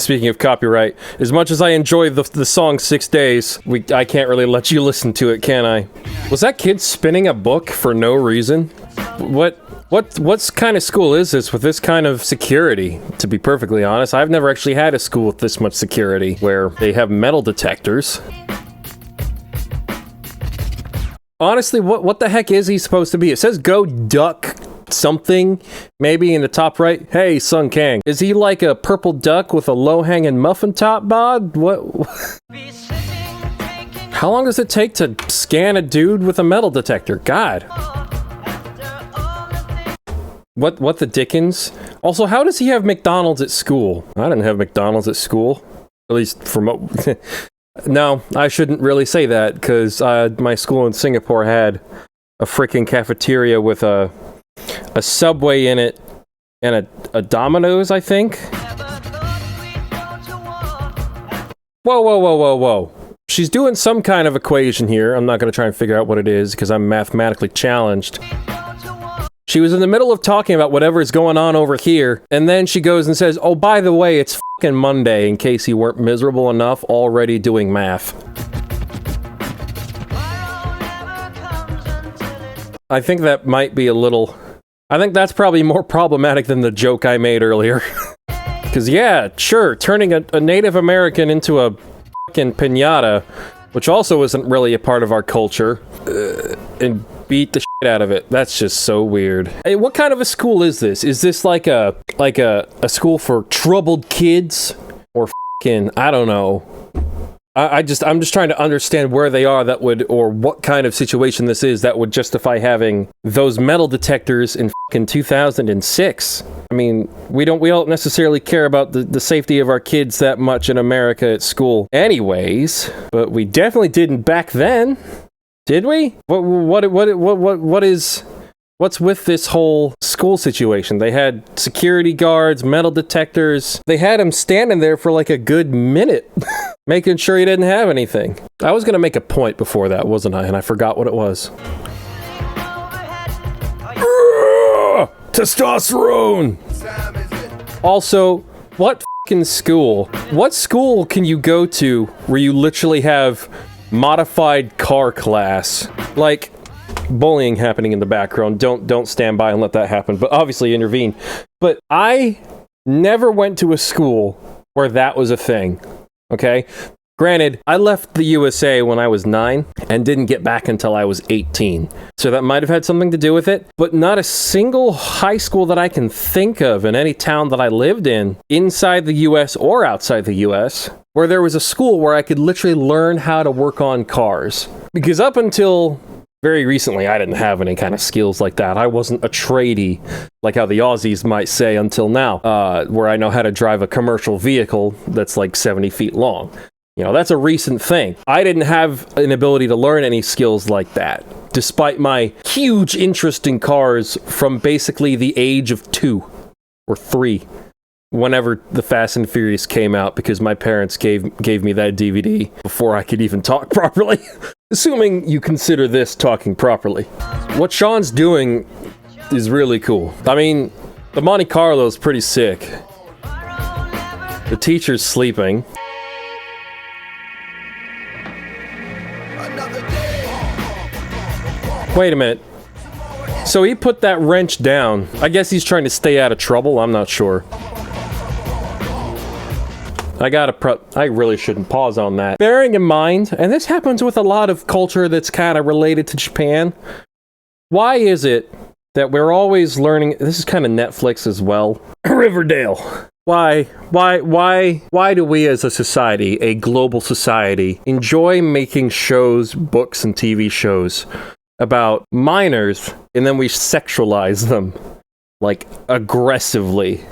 Speaking of copyright, as much as I enjoy the song 6 Days, I can't really let you listen to it, can I? Was that kid spinning a book for no reason? What kind of school is this with this kind of security, to be perfectly honest? I've never actually had a school with this much security, where they have metal detectors. Honestly, what the heck is he supposed to be? It says go duck something, maybe in the top right. Hey, Sun Kang. Is he like a purple duck with a low-hanging muffin top bod? What? How long does it take to scan a dude with a metal detector? God. What the dickens? Also, how does he have McDonald's at school? I didn't have McDonald's at school. At least from... No, I shouldn't really say that, because my school in Singapore had a freaking cafeteria with a Subway in it and a Domino's, I think. Whoa. She's doing some kind of equation here. I'm not going to try and figure out what it is, because I'm mathematically challenged. She was in the middle of talking about whatever is going on over here, and then she goes and says, oh, by the way, it's fucking Monday, in case you weren't miserable enough already doing math. I think that might be a little... I think that's probably more problematic than the joke I made earlier. Because, yeah, sure, turning a Native American into a fucking piñata, which also isn't really a part of our culture, and beat the shit out of it. That's just so weird. Hey, what kind of a school is this? Is this like a school for troubled kids? Or fucking, I don't know. I'm just trying to understand where they are that would, or what kind of situation this is that would justify having those metal detectors in fucking 2006. I mean, we don't necessarily care about the safety of our kids that much in America at school anyways, but we definitely didn't back then. Did we? What's with this whole school situation? They had security guards, metal detectors. They had him standing there for like a good minute, making sure he didn't have anything. I was going to make a point before that, wasn't I? And I forgot what it was. Testosterone! Also, what fucking school? What school can you go to where you literally have modified car class? Like... bullying happening in the background. Don't stand by and let that happen, but obviously intervene. But I never went to a school where that was a thing, okay? Granted, I left the USA when I was 9 and didn't get back until I was 18. So that might have had something to do with it, but not a single high school that I can think of in any town that I lived in, inside the US or outside the US, where there was a school where I could literally learn how to work on cars. Because up until very recently, I didn't have any kind of skills like that. I wasn't a tradie, like how the Aussies might say until now, where I know how to drive a commercial vehicle that's like 70 feet long. You know, that's a recent thing. I didn't have an ability to learn any skills like that, despite my huge interest in cars from basically the age of 2 or 3. Whenever the Fast and Furious came out, because my parents gave me that DVD before I could even talk properly. Assuming you consider this talking properly. What Sean's doing is really cool. I mean, the Monte Carlo is pretty sick. The teacher's sleeping. Wait a minute. So he put that wrench down. I guess he's trying to stay out of trouble, I'm not sure. I really shouldn't pause on that. Bearing in mind, and this happens with a lot of culture that's kind of related to Japan, why is it that we're always learning, this is kind of Netflix as well, Riverdale. Why do we as a society, a global society, enjoy making shows, books, and TV shows about minors, and then we sexualize them, like, aggressively?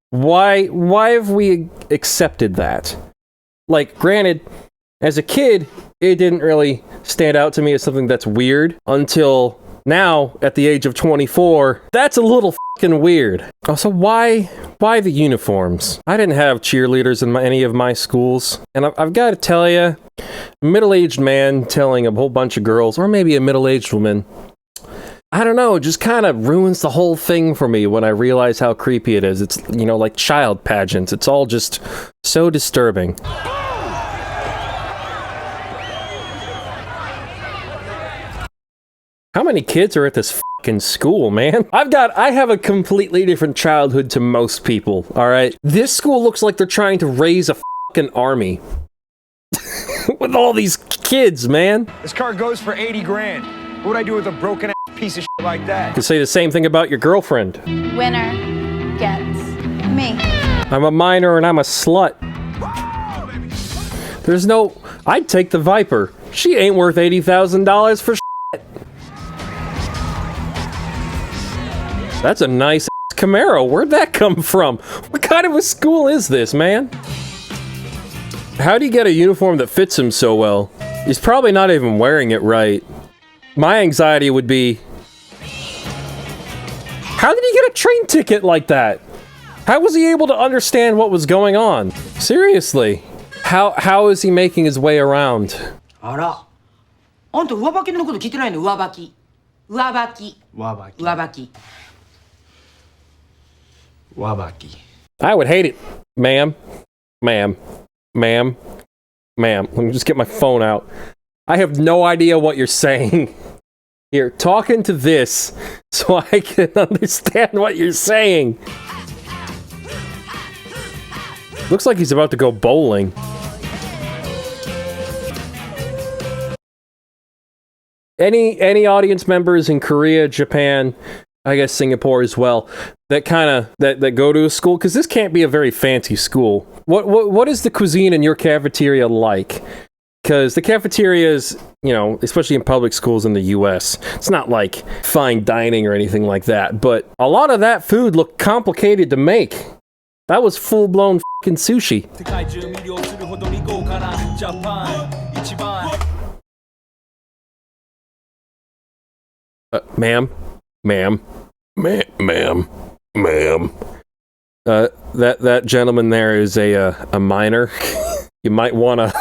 Why have we accepted that? Like, granted, as a kid, it didn't really stand out to me as something that's weird until now, at the age of 24. That's a little fucking weird. Also, why the uniforms? I didn't have cheerleaders in any of my schools, and I've got to tell you, a middle-aged man telling a whole bunch of girls, or maybe a middle-aged woman, I don't know, it just kind of ruins the whole thing for me when I realize how creepy it is. It's, you know, like child pageants. It's all just so disturbing. How many kids are at this fucking school, man? I have a completely different childhood to most people, alright? This school looks like they're trying to raise a fucking army. With all these kids, man. This car goes for 80 grand. What would I do with a broken ass piece of shit like that? You could say the same thing about your girlfriend. Winner gets me. I'm a minor and I'm a slut. There's no... I'd take the Viper. She ain't worth $80,000 for shit. That's a nice Camaro. Where'd that come from? What kind of a school is this, man? How do you get a uniform that fits him so well? He's probably not even wearing it right. My anxiety would be... How did he get a train ticket like that? How was he able to understand what was going on? Seriously. How is he making his way around? I would hate it. Ma'am. Let me just get my phone out. I have no idea what you're saying. Here, talk into this so I can understand what you're saying. Looks like he's about to go bowling. Any audience members in Korea, Japan, I guess Singapore as well, that go to a school, because this can't be a very fancy school. What is the cuisine in your cafeteria like? Because the cafeterias, you know, especially in public schools in the US, it's not like fine dining or anything like that, but a lot of that food looked complicated to make. That was full-blown fucking sushi. Ma'am. That gentleman there is a minor. You might want to...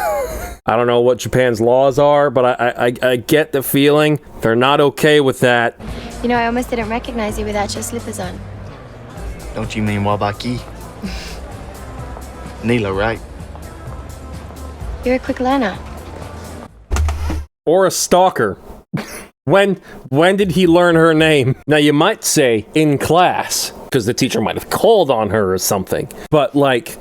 I don't know what Japan's laws are, but I get the feeling they're not okay with that. You know, I almost didn't recognize you without your slippers on. Don't you mean Wabaki? Neela, right? You're a quick learner. Or a stalker. When did he learn her name? Now you might say in class, because the teacher might have called on her or something. But like,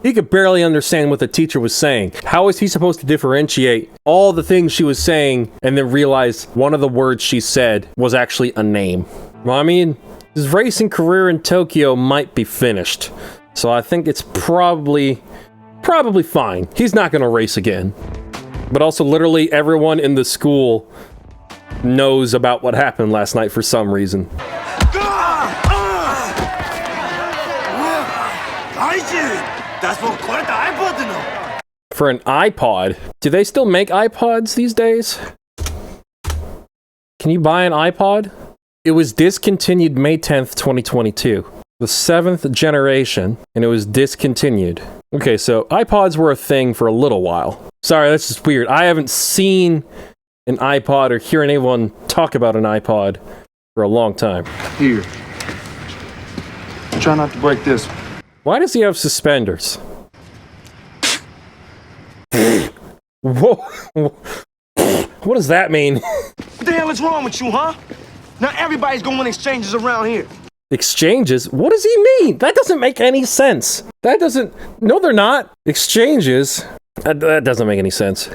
he could barely understand what the teacher was saying. How is he supposed to differentiate all the things she was saying and then realize one of the words she said was actually a name? Well, I mean, his racing career in Tokyo might be finished. So I think it's probably fine. He's not gonna race again. But also literally everyone in the school knows about what happened last night for some reason. For an iPod? Do they still make iPods these days? Can you buy an iPod? It was discontinued May 10th, 2022. The 7th generation, and it was discontinued. Okay, so iPods were a thing for a little while. Sorry, that's just weird. I haven't seen an iPod or hear anyone talk about an iPod for a long time. Here. Try not to break this. Why does he have suspenders? Whoa. What does that mean? What the hell is wrong with you, huh? Now everybody's going exchanges around here. Exchanges? What does he mean? That doesn't make any sense. No, they're not. Exchanges? That doesn't make any sense.